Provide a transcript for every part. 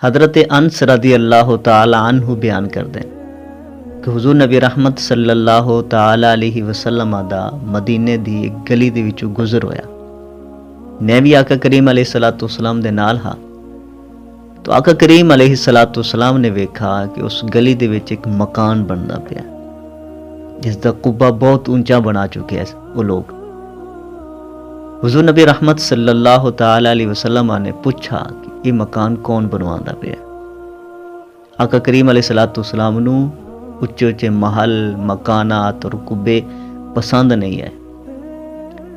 حضرت انس رضی اللہ تعالی عنہ بیان کردے کہ حضور نبی رحمت صلی اللہ تعالی علیہ وسلم دا مدینے دی ایک گلی دے وچوں گزر ہویا۔ میں بھی آقا کریم علیہ الصلوۃ والسلام دے نال ہاں، تو آقا کریم علیہ الصلوۃ والسلام نے ویکھا کہ اس گلی دے وچ ایک مکان بندا پیا جس دا قبہ بہت اونچا بنا چکے ہیں وہ لوگ۔ حضور نبی رحمت صلی اللہ تعالی علیہ وسلم نے پوچھا کہ یہ مکان کون بنواندا پیا؟ آقا کریم علیہ الصلوۃ والسلام نو اچے اچے محل، مکانات اور قبے پسند نہیں ہے۔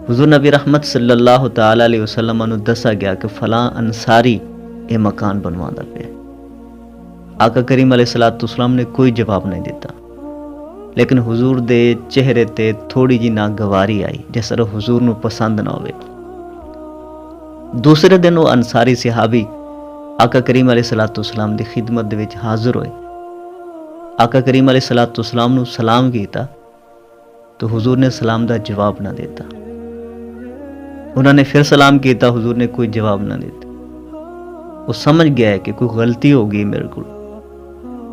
حضور نبی رحمت صلی اللہ تعالی علیہ وسلم نو دسا گیا کہ فلاں انصاری یہ مکان بنواندا پیا۔ آقا کریم علیہ الصلوۃ والسلام نے کوئی جواب نہیں دیتا، لیکن حضور دے چہرے تے تھوڑی جی ناگواری آئی جس طرح حضور نو پسند نہ ہوئے۔ دوسرے دن وہ انصاری صحابی آقا کریم علیہ الصلوۃ والسلام دی خدمت دے وچ حاضر ہوئے۔ آقا کریم علیہ الصلوۃ والسلام نو سلام کیتا تو حضور نے سلام دا جواب نہ دیتا۔ انہوں نے پھر سلام کیتا، حضور نے کوئی جواب نہ دیتا۔ وہ سمجھ گیا ہے کہ کوئی غلطی ہو گئی میرے کو،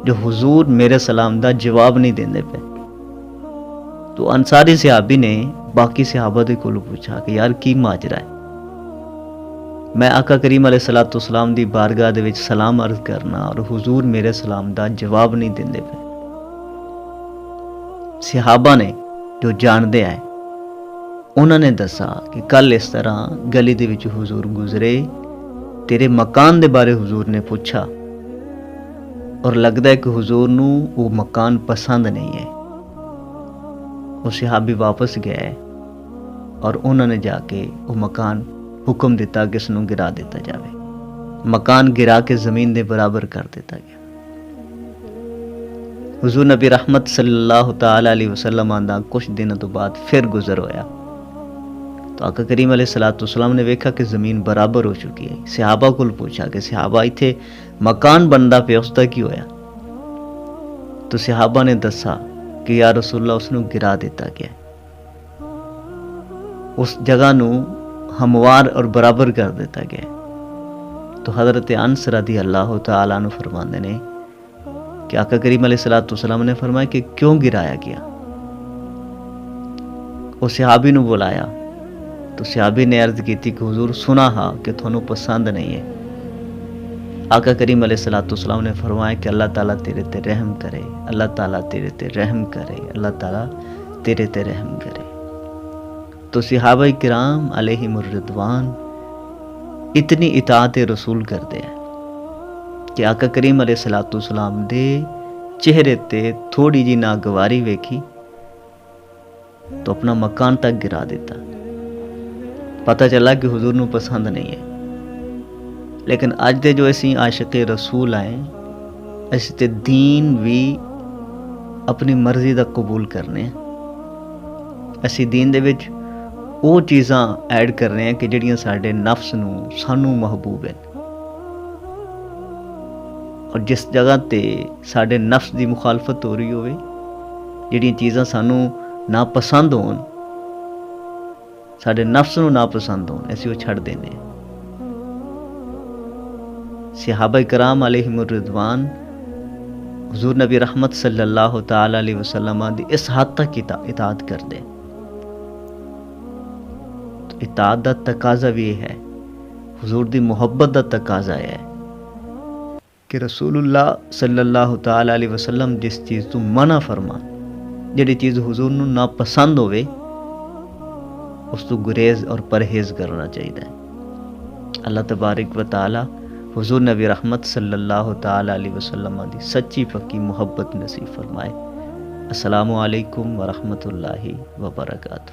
جو حضور میرے سلام دا جواب نہیں دیندے پے۔ تو انصاری صحابی نے باقی صحابہ دے کولوں پوچھا کہ یار کی ماجرا ہے؟ میں آقا کریم علیہ الصلوۃ والسلام دی بارگاہ دے وچ سلام عرض کرنا اور حضور میرے سلام دا جواب نہیں دیندے پے۔ صحابہ نے جو جاندے آئے انہوں نے دسا کہ کل اس طرح گلی دے وچ حضور گزرے، تیرے مکان دے بارے حضور نے پوچھا اور لگدا ہے کہ حضور نو وہ مکان پسند نہیں ہے۔ وہ صحابی واپس گئے اور انہوں نے جا کے وہ مکان حکم دیتا کہ اس نو گرا دیتا جاوے۔ مکان گرا کے زمین دے برابر کر دیتا گیا۔ حضور نبی رحمت صلی اللہ تعالی علیہ وسلم دا کچھ دنوں تو بعد پھر گزر ہویا تو آقا کریم علیہ الصلوۃ والسلام نے ویکھا کہ زمین برابر ہو چکی ہے۔ صحابہ کو پوچھا کہ صحابہ ایتھے مکان بندا پیا، اس دا کی ہویا؟ تو صحابہ نے دسا کہ یا رسول اللہ اس نو گرا دیتا گیا، اس جگہ نو ہموار اور برابر کر دیتا گیا۔ تو حضرت انس رضی اللہ تعالیٰ عنہ فرماندے نے کہ آقا کریم علیہ الصلوۃ والسلام نے فرمایا کہ کیوں گرایا گیا؟ وہ صحابی نو بلایا تو صحابی نے عرض کی تھی کہ حضور سنا ہا کہ تھانوں پسند نہیں ہے۔ آقا کریم علیہ الصلوۃ والسلام نے فرمایا کہ اللہ تعالیٰ تیرے تے رحم کرے، اللہ تعالیٰ تیرے تے رحم کرے، اللہ تعالیٰ تیرے تے رحم کرے۔ تو صحابہ کرام علیہم الرضوان اتنی اطاعت رسول کرتے ہیں کہ آقا کریم علیہ الصلوۃ والسلام دے چہرے تے تھوڑی جی ناگواری ویکھی تو اپنا مکان تک گرا دیتا۔ پتہ چلا کہ حضور نو پسند نہیں ہے۔ لیکن اج دے جو اسی عاشق رسول آئے، اسی تے دین بھی اپنی مرضی دا قبول کرنے ہیں۔ اسی دین دے وچ وہ چیزاں ایڈ کر رہے ہیں کہ جڑیاں ساڈے نفس نو سانو محبوب ہیں، اور جس جگہ تے ساڈے نفس دی مخالفت ہو رہی ہوئے، جڑیاں چیزاں سانو ناپسند ہون، ساڈے نفس نو ناپسند ہون، اسی وہ چھڑ دینے ہیں۔ صحابہ کرام علیہم الرضوان حضور نبی رحمت صلی اللہ تعالی علیہ وسلم دی اس حد تک اطاعت کر دے۔ تو اطاعت دا تقاضا بھی یہ ہے، حضور دی محبت دا تقاضا ہے کہ رسول اللہ صلی اللہ تعالی علیہ وسلم جس چیز تو منع فرما، جڑی چیز حضور نو ناپسند ہوئے، اس تو گریز اور پرہیز کرنا چاہیے۔ اللہ تبارک و تعالی حضور نبی رحمت صلی اللہ تعالی علیہ وسلم دی سچی پکی محبت نصیب فرمائے۔ السلام علیکم ورحمۃ اللہ وبرکاتہ۔